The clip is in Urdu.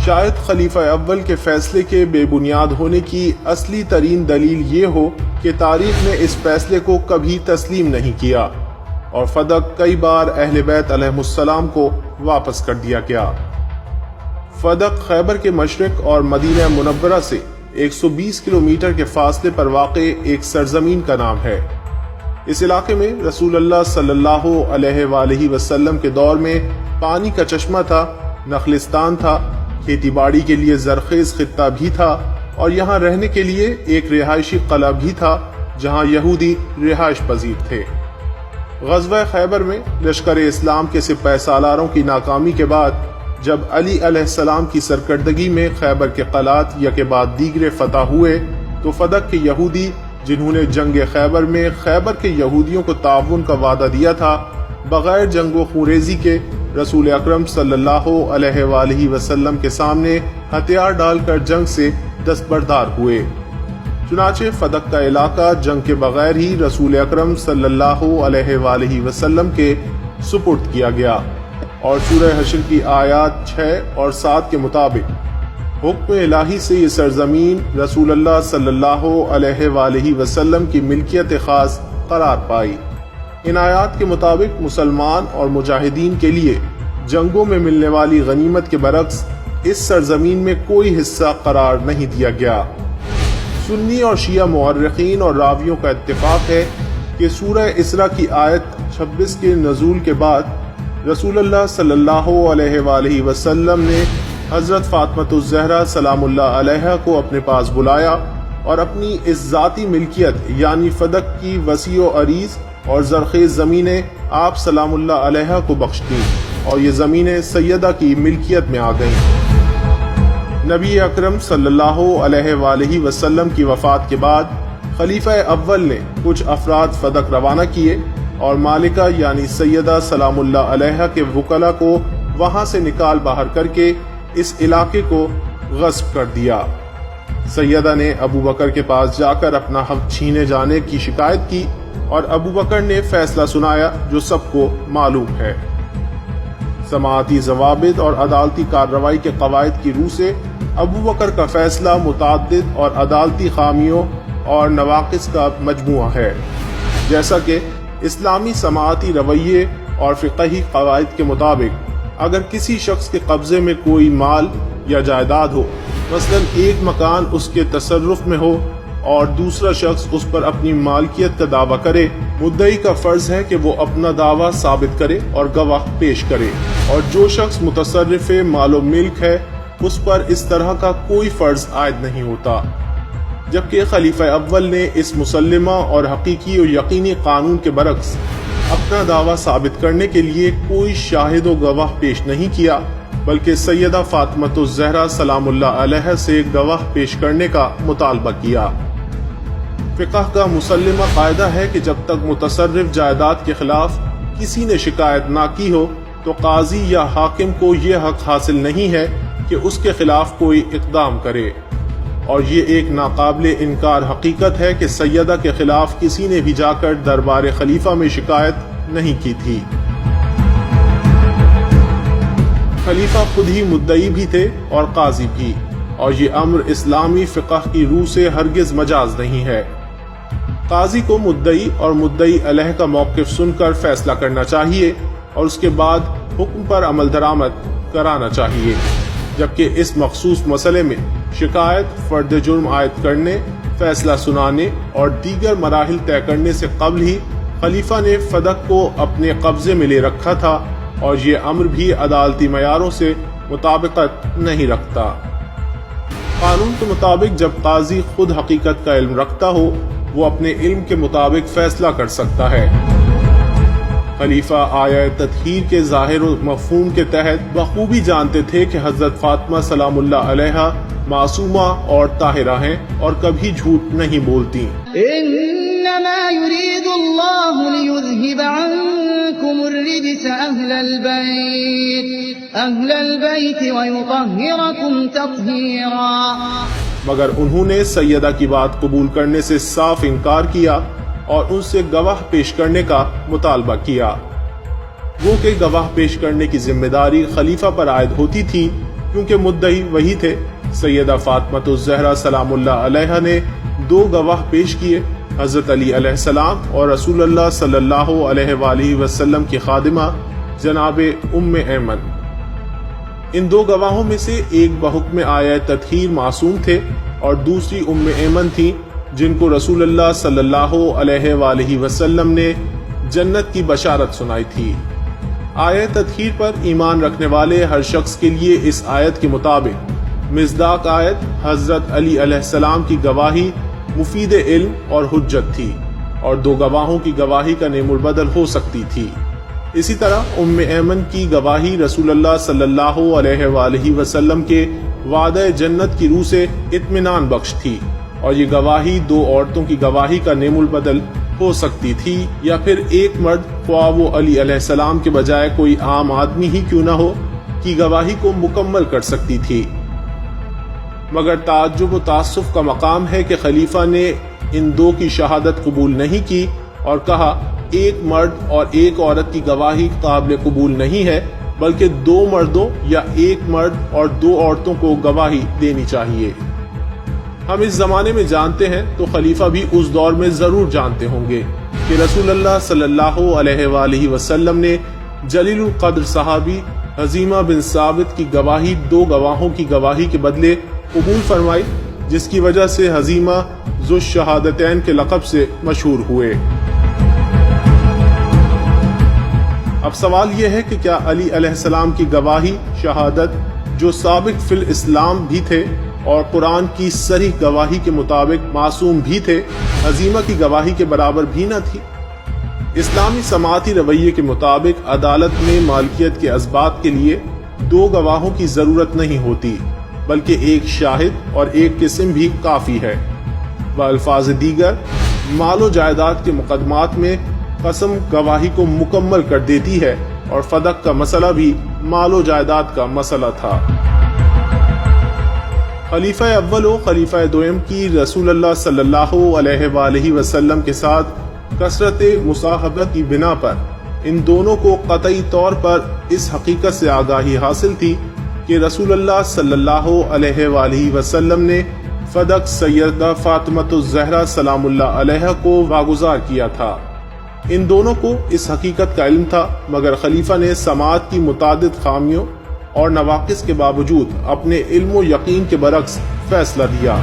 شاید خلیفہ اول کے فیصلے کے بے بنیاد ہونے کی اصلی ترین دلیل یہ ہو کہ تاریخ نے اس فیصلے کو کبھی تسلیم نہیں کیا اور فدق کئی بار اہل بیت علیہ السلام کو واپس کر دیا گیا۔ فدق خیبر کے مشرق اور مدینہ منورہ سے 120 کلومیٹر کے فاصلے پر واقع ایک سرزمین کا نام ہے۔ اس علاقے میں رسول اللہ صلی اللہ علیہ وآلہ وسلم کے دور میں پانی کا چشمہ تھا، نخلستان تھا، کھیتی باڑی کے لیے زرخیز خطہ بھی تھا اور یہاں رہنے کے لیے ایک رہائشی قلعہ بھی تھا جہاں یہودی رہائش پذیر تھے۔ غزوہ خیبر میں لشکر اسلام کے سپہ سالاروں کی ناکامی کے بعد جب علی علیہ السلام کی سرکردگی میں خیبر کے قلعات یکے بعد دیگرے فتح ہوئے تو فدق کے یہودی جنہوں نے جنگ خیبر میں خیبر کے یہودیوں کو تعاون کا وعدہ دیا تھا، بغیر جنگ و خونریزی کے رسول اکرم صلی اللہ علیہ وآلہ وسلم کے سامنے ہتھیار ڈال کر جنگ سے دستبردار ہوئے۔ چنانچہ فدق کا علاقہ جنگ کے بغیر ہی رسول اکرم صلی اللہ علیہ وآلہ وسلم کے سپرد کیا گیا اور سورہ حشر کی آیات 6 اور 7 کے مطابق حکم الہی سے یہ سرزمین رسول اللہ صلی اللہ علیہ وآلہ وسلم کی ملکیت خاص قرار پائی۔ ان آیات کے مطابق مسلمان اور مجاہدین کے لیے جنگوں میں ملنے والی غنیمت کے برعکس اس سرزمین میں کوئی حصہ قرار نہیں دیا گیا۔ سنی اور شیعہ مورخین اور راویوں کا اتفاق ہے کہ سورہ اسراء کی آیت 26 کے نزول کے بعد رسول اللہ صلی اللہ علیہ وآلہ وسلم نے حضرت فاطمہ الزہرا سلام اللہ علیہا کو اپنے پاس بلایا اور اپنی اس ذاتی ملکیت یعنی فدق کی وسیع و عریض اور زرخیز زمینیں آپ سلام اللہ علیہا کو بخش دیں اور یہ زمینیں سیدہ کی ملکیت میں آ گئیں۔ نبی اکرم صلی اللہ علیہ وآلہ وسلم کی وفات کے بعد خلیفہ اول نے کچھ افراد فدق روانہ کیے اور مالکہ یعنی سیدہ سلام اللہ علیہا کے وکلا کو وہاں سے نکال باہر کر کے اس علاقے کو غصب کر دیا۔ سیدہ نے ابو بکر کے پاس جا کر اپنا حق چھینے جانے کی شکایت کی اور ابو بکر نے فیصلہ سنایا جو سب کو معلوم ہے۔ سماعتی ضوابط اور عدالتی کارروائی کے قواعد کی روح سے ابو بکر کا فیصلہ متعدد اور عدالتی خامیوں اور نواقص کا مجموعہ ہے۔ جیسا کہ اسلامی سماعتی رویے اور فقہی قواعد کے مطابق اگر کسی شخص کے قبضے میں کوئی مال یا جائیداد ہو، مثلا ایک مکان اس کے تصرف میں ہو اور دوسرا شخص اس پر اپنی مالکیت کا دعویٰ کرے، مدعی کا فرض ہے کہ وہ اپنا دعویٰ ثابت کرے اور گواہ پیش کرے، اور جو شخص متصرف مال و ملک ہے اس پر اس طرح کا کوئی فرض عائد نہیں ہوتا۔ جبکہ خلیفہ اول نے اس مسلمہ اور حقیقی و یقینی قانون کے برعکس اپنا دعویٰ ثابت کرنے کے لیے کوئی شاہد و گواہ پیش نہیں کیا، بلکہ سیدہ فاطمہ الزہرا سلام اللہ علیہا سے گواہ پیش کرنے کا مطالبہ کیا۔ فقہ کا مسلمہ قاعدہ ہے کہ جب تک متصرف جائیداد کے خلاف کسی نے شکایت نہ کی ہو تو قاضی یا حاکم کو یہ حق حاصل نہیں ہے کہ اس کے خلاف کوئی اقدام کرے، اور یہ ایک ناقابل انکار حقیقت ہے کہ سیدہ کے خلاف کسی نے بھی جا کر دربار خلیفہ میں شکایت نہیں کی تھی۔ خلیفہ خود ہی مدعی بھی تھے اور قاضی بھی، اور یہ امر اسلامی فقہ کی روح سے ہرگز مجاز نہیں ہے۔ قاضی کو مدعی اور مدعی علیہ کا موقف سن کر فیصلہ کرنا چاہیے اور اس کے بعد حکم پر عمل درآمد کرانا چاہیے، جبکہ اس مخصوص مسئلے میں شکایت، فرد جرم عائد کرنے، فیصلہ سنانے اور دیگر مراحل طے کرنے سے قبل ہی خلیفہ نے فدق کو اپنے قبضے میں لے رکھا تھا، اور یہ امر بھی عدالتی معیاروں سے مطابقت نہیں رکھتا۔ قانون کے مطابق جب قاضی خود حقیقت کا علم رکھتا ہو، وہ اپنے علم کے مطابق فیصلہ کر سکتا ہے۔ خلیفہ آیہ تطہیر کے ظاہر و مفہوم کے تحت بخوبی جانتے تھے کہ حضرت فاطمہ سلام اللہ علیہا معصومہ اور طاہرہ ہیں اور کبھی جھوٹ نہیں بولتی۔ انما يريد الله ليذهب عنكم الرجس اهل البيت ويطهركم تطهيرا۔ مگر انہوں نے سیدہ کی بات قبول کرنے سے صاف انکار کیا اور ان سے گواہ پیش کرنے کا مطالبہ کیا۔ وہ کہ گواہ پیش کرنے کی ذمہ داری خلیفہ پر عائد ہوتی تھی، کیونکہ مدعی وہی تھے۔ سیدہ فاطمہ الزہرا سلام اللہ علیہا نے 2 گواہ پیش کیے، حضرت علی علیہ السلام اور رسول اللہ صلی اللہ علیہ وآلہ وسلم کی خادمہ جناب ام ایمن۔ ان 2 گواہوں میں سے ایک بحکم آیہ تطہیر معصوم تھے اور دوسری ام ایمن تھی، جن کو رسول اللہ صلی اللہ علیہ وآلہ وسلم نے جنت کی بشارت سنائی تھی۔ آیہ تطہیر پر ایمان رکھنے والے ہر شخص کے لیے اس آیت کے مطابق مصداق آیت حضرت علی علیہ السلام کی گواہی مفید علم اور حجت تھی، اور 2 گواہوں کی گواہی کا نیم البدل ہو سکتی تھی۔ اسی طرح ام ایمن کی گواہی رسول اللہ صلی اللہ علیہ وآلہ وسلم کے وعدہ جنت کی روح سے اطمینان بخش تھی، اور یہ گواہی 2 عورتوں کی گواہی کا نیم البدل ہو سکتی تھی، یا پھر ایک مرد خواہ وہ علی علیہ السلام کے بجائے کوئی عام آدمی ہی کیوں نہ ہو کی گواہی کو مکمل کر سکتی تھی۔ مگر تعجب و تاسف کا مقام ہے کہ خلیفہ نے ان 2 کی شہادت قبول نہیں کی اور کہا ایک مرد اور ایک عورت کی گواہی قابل قبول نہیں ہے، بلکہ 2 مردوں یا ایک مرد اور 2 عورتوں کو گواہی دینی چاہیے۔ ہم اس زمانے میں جانتے ہیں تو خلیفہ بھی اس دور میں ضرور جانتے ہوں گے کہ رسول اللہ صلی اللہ علیہ وآلہ وسلم نے جلیل القدر صحابی حزیمہ بن ثابت کی گواہی 2 گواہوں کی گواہی کے بدلے قبول فرمائی، جس کی وجہ سے حزیمہ ذو الشہادتین کے لقب سے مشہور ہوئے۔ اب سوال یہ ہے کہ کیا علی علیہ السلام کی گواہی شہادت، جو سابق فی الاسلام بھی تھے اور قرآن کی صریح گواہی کے مطابق معصوم بھی تھے، حزیمہ کی گواہی کے برابر بھی نہ تھی؟ اسلامی سماعتی رویے کے مطابق عدالت میں مالکیت کے اثبات کے لیے 2 گواہوں کی ضرورت نہیں ہوتی، بلکہ ایک شاہد اور ایک قسم بھی کافی ہے۔ بالفاظ دیگر، مال و جائیداد کے مقدمات میں قسم گواہی کو مکمل کر دیتی ہے، اور فدق کا مسئلہ بھی مال و جائیداد کا مسئلہ تھا۔ خلیفہ اول و خلیفہ دوم کی رسول اللہ صلی اللہ علیہ وآلہ وسلم کے ساتھ کثرت مصاحبت کی بنا پر ان دونوں کو قطعی طور پر اس حقیقت سے آگاہی حاصل تھی کہ رسول اللہ صلی اللہ علیہ وآلہ وسلم نے فدق سیدہ فاطمہ الزہرا سلام اللہ علیہ کو واگزار کیا تھا۔ ان دونوں کو اس حقیقت کا علم تھا، مگر خلیفہ نے سماعت کی متعدد خامیوں اور نواقص کے باوجود اپنے علم و یقین کے برعکس فیصلہ دیا۔